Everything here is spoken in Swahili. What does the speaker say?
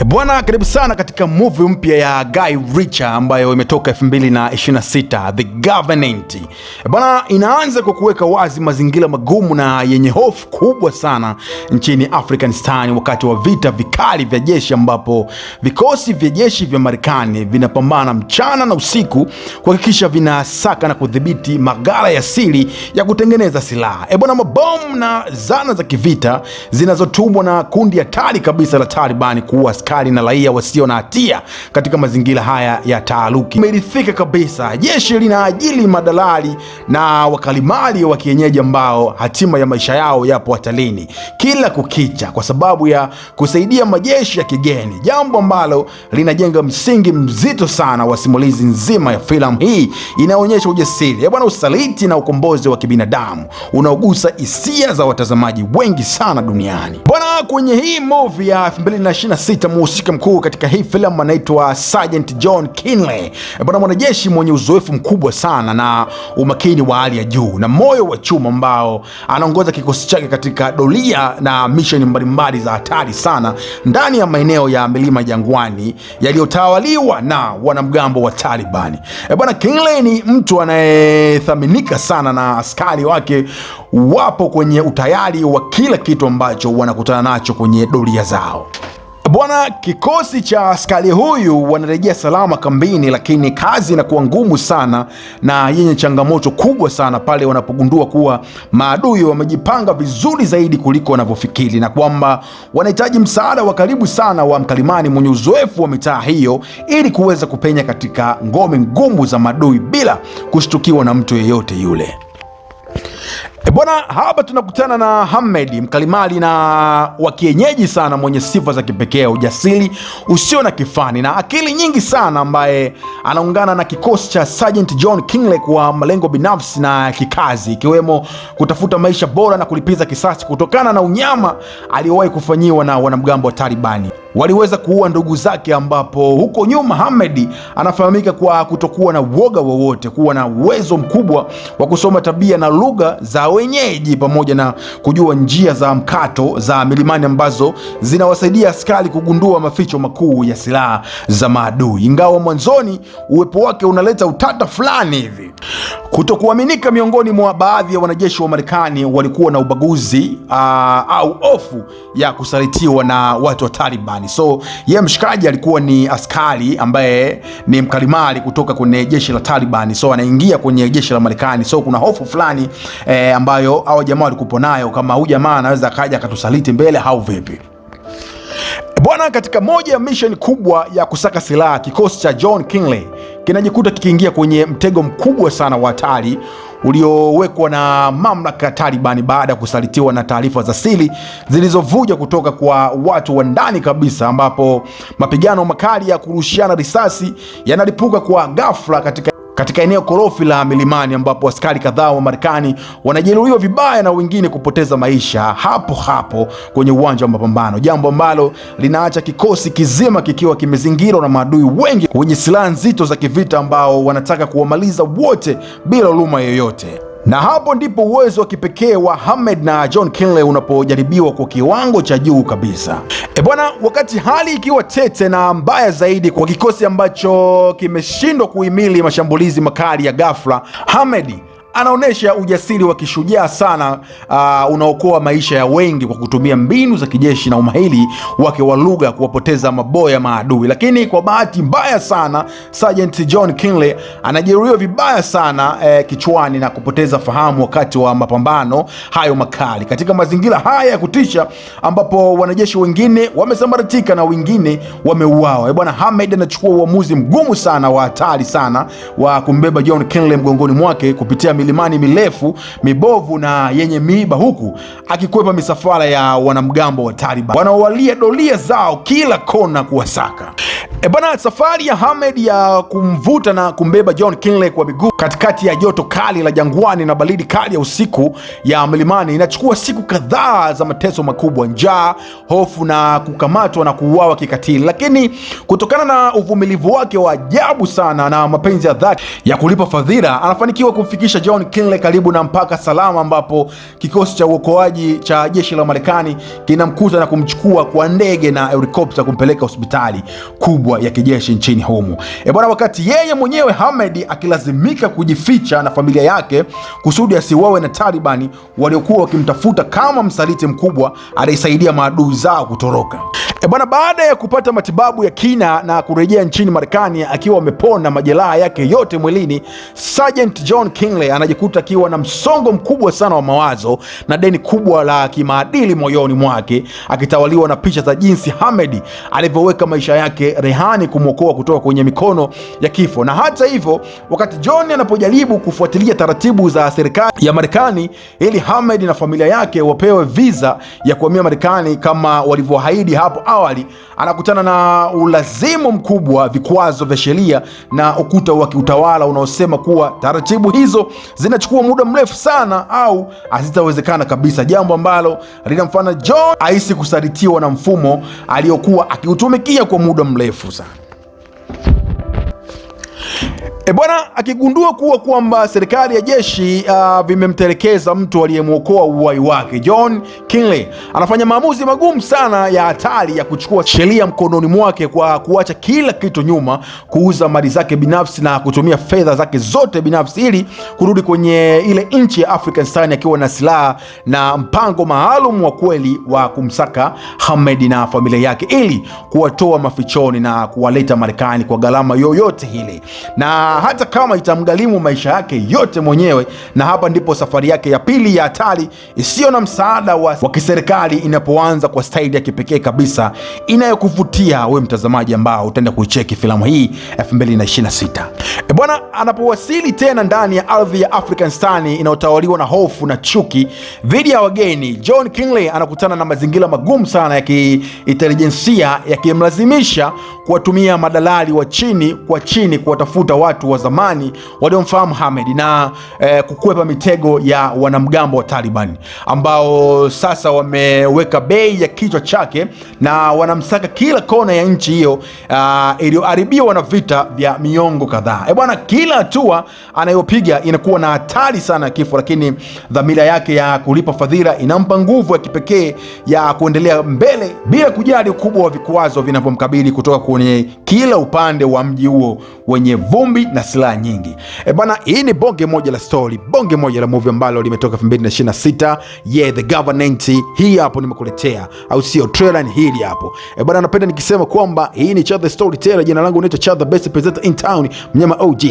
Bwana, karibu sana katika movie mpya ya Guy Ritchie ambayo imetoka 2026, The Covenant. Bwana, inaanza kwa kuweka wazi mazingira magumu na yenye hofu kubwa sana nchini Afghanistan wakati wa vita vikali vya jeshi, ambapo vikosi vya jeshi vya Marekani vinapambana mchana na usiku kuhakikisha vinasaka na kudhibiti maghala ya siri ya kutengeneza silaha. Bwana, mabomu na zana za kivita zinazotumwa na kundi hatari kabisa la Taliban kuua askari na raia wasio na hatia katika mazingira haya ya taaruki. Imerithika kabisa, jeshi linaajili madalali na wakalimali wa kienyeji ambao hatima ya maisha yao yapo hatarini kila kukicha kwa sababu ya kusaidia majeshi ya kigeni, jambo ambalo linajenga msingi mzito sana wa simulizi nzima ya filamu hii. Inaonyesha ujasiri, bwana, usaliti na ukombozi wa kibinadamu unaogusa hisia za watazamaji wengi sana duniani. Bwana, kwenye hii movie ya 2026 mhusika mkuu katika hii filamu anaitwa Sergeant John Kinley. Bwana, mwanajeshi mwenye uzoefu mkubwa sana na umakini wa hali ya juu na moyo wa chuma ambao anaongoza kikosi chake katika doria na misheni mbalimbali za hatari sana ndani ya maeneo ya milima jangwani yaliyotawaliwa na wanamgambo wa Taliban. Bwana, Kinley ni mtu anayethaminika sana na askari wake wapo kwenye utayari wa kila kitu ambacho wanakutana nacho kwenye doria zao. Bwana, kikosi cha askari huyu wanarejea salama kambini, lakini kazi inakuwa ngumu sana na yenye changamoto kubwa sana pale wanapogundua kuwa maadui wamejipanga vizuri zaidi kuliko wanavyofikiri na kwamba wanahitaji msaada wa karibu sana wa mkalimani mwenye uzoefu wa mitaa hiyo ili kuweza kupenya katika ngome ngumu za maadui bila kushtukiwa na mtu yeyote yule. Bwana, hapa tunakutana na Ahmed, mkalimali na wa kienyeji sana mwenye sifa za kipekee, ujasiri usio na kifani na akili nyingi sana, ambaye anaungana na kikosi cha Sergeant John Kinley kwa malengo binafsi na kikazi, ikiwemo kutafuta maisha bora na kulipiza kisasi kutokana na unyama aliyowahi kufanyiwa na wanamgambo wa Talibani. Waliweza kuua ndugu zake, ambapo huko nyuma Ahmed anafahamika kwa kutokuwa na uoga wowote, kuwa na uwezo mkubwa wa kusoma tabia na lugha za wenyeji pamoja na kujua njia za mkato za milimani ambazo zinawasaidia askari kugundua maficho makuu ya silaha za maadui. Ingawa mwanzoni uwepo wake unaleta utata fulani hivi, kutokuaminika miongoni mwa baadhi ya wanajeshi wa Marekani walikuwa na ubaguzi au hofu ya kusalitiwa na watu wa Taliban. So yeye mshikaji alikuwa ni askari ambaye ni mkalimali kutoka kwenye jeshi la Taliban, so anaingia kwenye jeshi la Marekani. So kuna hofu fulani ambayo hao jamaa walikuwa nayo, kama huyu jamaa anaweza kaja akatusaliti mbele au vipi. Bwana, katika moja ya mission kubwa ya kusaka silaha, kikosi cha John Kinley kinajikuta kikiingia kwenye mtego mkubwa sana wa hatari uliowekwa na mamlaka ya Taliban baada ya kusalitiwa na taarifa za siri zilizovuja kutoka kwa watu wa ndani kabisa, ambapo mapigano makali ya kurushiana risasi yanalipuka kwa ghafla katika eneo korofi la milimani, ambapo askari kadhaa wa Marekani wanajeruhiwa vibaya na wengine kupoteza maisha hapo hapo kwenye uwanja wa mapambano, jambo ambalo linaacha kikosi kizima kikiwa kimezingirwa na maadui wengi wenye silaha nzito za kivita ambao wanataka kuwamaliza wote bila huruma yoyote. Na hapo ndipo uwezo wa kipekee wa Ahmed na John Kinley unapojaribiwa kwa kiwango cha juu kabisa. Bwana, wakati hali ikiwa tete na mbaya zaidi kwa kikosi ambacho kimeshindwa kuhimili mashambulizi makali ya ghafla, Ahmed anaonyesha ujasiri wa kishujaa sana unaokoa maisha ya wengi kwa kutumia mbinu za kijeshi na umahiri wake wa lugha kuwapoteza maboya maadui. Lakini kwa bahati mbaya sana, Sergeant John Kinley anajeruhiwa vibaya sana kichwani na kupoteza fahamu wakati wa mapambano hayo makali katika mazingira haya ya kutisha, ambapo wanajeshi wengine wamesambaratika na wengine wameuawa. Bwana, Ahmed anachukua uamuzi mgumu sana wa hatari sana wa kumbeba John Kinley mgongoni mwake kupitia milimani mirefu, mibovu na yenye miiba, huku akikwepa misafara ya wanamgambo wa Taliban wanaowalia doria zao kila kona kuwasaka. Bwana, safari ya Ahmed ya kumvuta na kumbeba John Kinley kwa miguu katikati ya joto kali la jangwani na baridi kali ya usiku ya milimani inachukua siku kadhaa za mateso makubwa, njaa, hofu na kukamatwa na kuuawa kikatili. Lakini kutokana na uvumilivu wake wa ajabu sana na mapenzi ya dhati ya kulipa fadhila, anafanikiwa kumfikisha John Kinley karibu na mpaka salama, ambapo kikosi cha uokoaji cha jeshi la Marekani kinamkuta na kumchukua kwa ndege na helikopta kumpeleka hospitali kubwa ya kijeshi nchini humo. Bwana, wakati yeye mwenyewe Ahmed akilazimika kujificha na familia yake kusudi asiuawe na Talibani waliokuwa wakimtafuta kama msaliti mkubwa aliyesaidia maadui zao kutoroka. Bwana, baada ya kupata matibabu ya kina na kurejea nchini Marekani akiwa amepona majeraha yake yote mwilini, Sergeant John Kinley anajikuta akiwa na msongo mkubwa sana wa mawazo na deni kubwa la kimaadili moyoni mwake, akitawaliwa na picha za jinsi Ahmed alivyoweka maisha yake rehani kumwokoa kutoka kwenye mikono ya kifo. Na hata hivyo, wakati John anapojaribu kufuatilia taratibu za serikali ya Marekani ili Ahmed na familia yake wapewe visa ya kuhamia Marekani kama walivyoahidi hapo awali, anakutana na ulazimu mkubwa, vikwazo vya sheria na ukuta wa kiutawala unaosema kuwa taratibu hizo zinachukua muda mrefu sana au hazitawezekana kabisa, jambo ambalo linamfanya John ahisi kusalitiwa na mfumo aliyokuwa akiutumikia kwa muda mrefu sana. Bwana, akigundua kwamba serikali ya jeshi vimemtelekeza mtu aliyemwokoa uhai wake, John Kinley anafanya maamuzi magumu sana ya hatari ya kuchukua sheria mkononi mwake kwa kuacha kila kitu nyuma, kuuza mali zake binafsi na kutumia fedha zake zote binafsi ili kurudi kwenye ile nchi ya Afghanistan akiwa na silaha na mpango maalum wa kweli wa kumsaka Ahmed na familia yake ili kuwatoa mafichoni na kuwaleta Marekani kwa gharama yoyote ile, na hata kama itamgharimu maisha yake yote mwenyewe. Na hapa ndipo safari yake ya pili ya hatari isiyo na msaada wa kiserikali inapoanza kwa staili ya kipekee kabisa inayokuvutia wewe mtazamaji ambao utaenda kuicheki filamu hii 2026. Bwana, anapowasili tena ndani ya ardhi ya Afghanistan inayotawaliwa na hofu na chuki dhidi ya wageni, John Kinley anakutana na mazingira magumu sana ya kiintelijensia yakimlazimisha kuwatumia madalali wa chini kwa chini kuwatafuta watu wa zamani waliomfahamu Ahmed na kukwepa mitego ya wanamgambo wa Taliban ambao sasa wameweka bei ya kichwa chake na wanamsaka kila kona ya nchi hiyo iliyoharibiwa na vita vya miongo kadhaa. Bwana, kila hatua anayopiga inakuwa na hatari sana ya kifo, lakini dhamira yake ya kulipa fadhila inampa nguvu ya kipekee ya kuendelea mbele bila kujali ukubwa wa vikwazo vinavyomkabili kutoka kwenye kila upande wa mji huo wenye vumbi na silaha nyingi. Bwana, hii ni bonge moja la story, bonge moja la movie ambalo limetoka 2026. The Government, hii hapo nimekuletea, au sio? Trailer ni hili hapo. Bwana, napenda nikisema kwamba hii ni Chad the Storyteller. Jina langu naitwa Chad the best presenter in town, mnyama OG.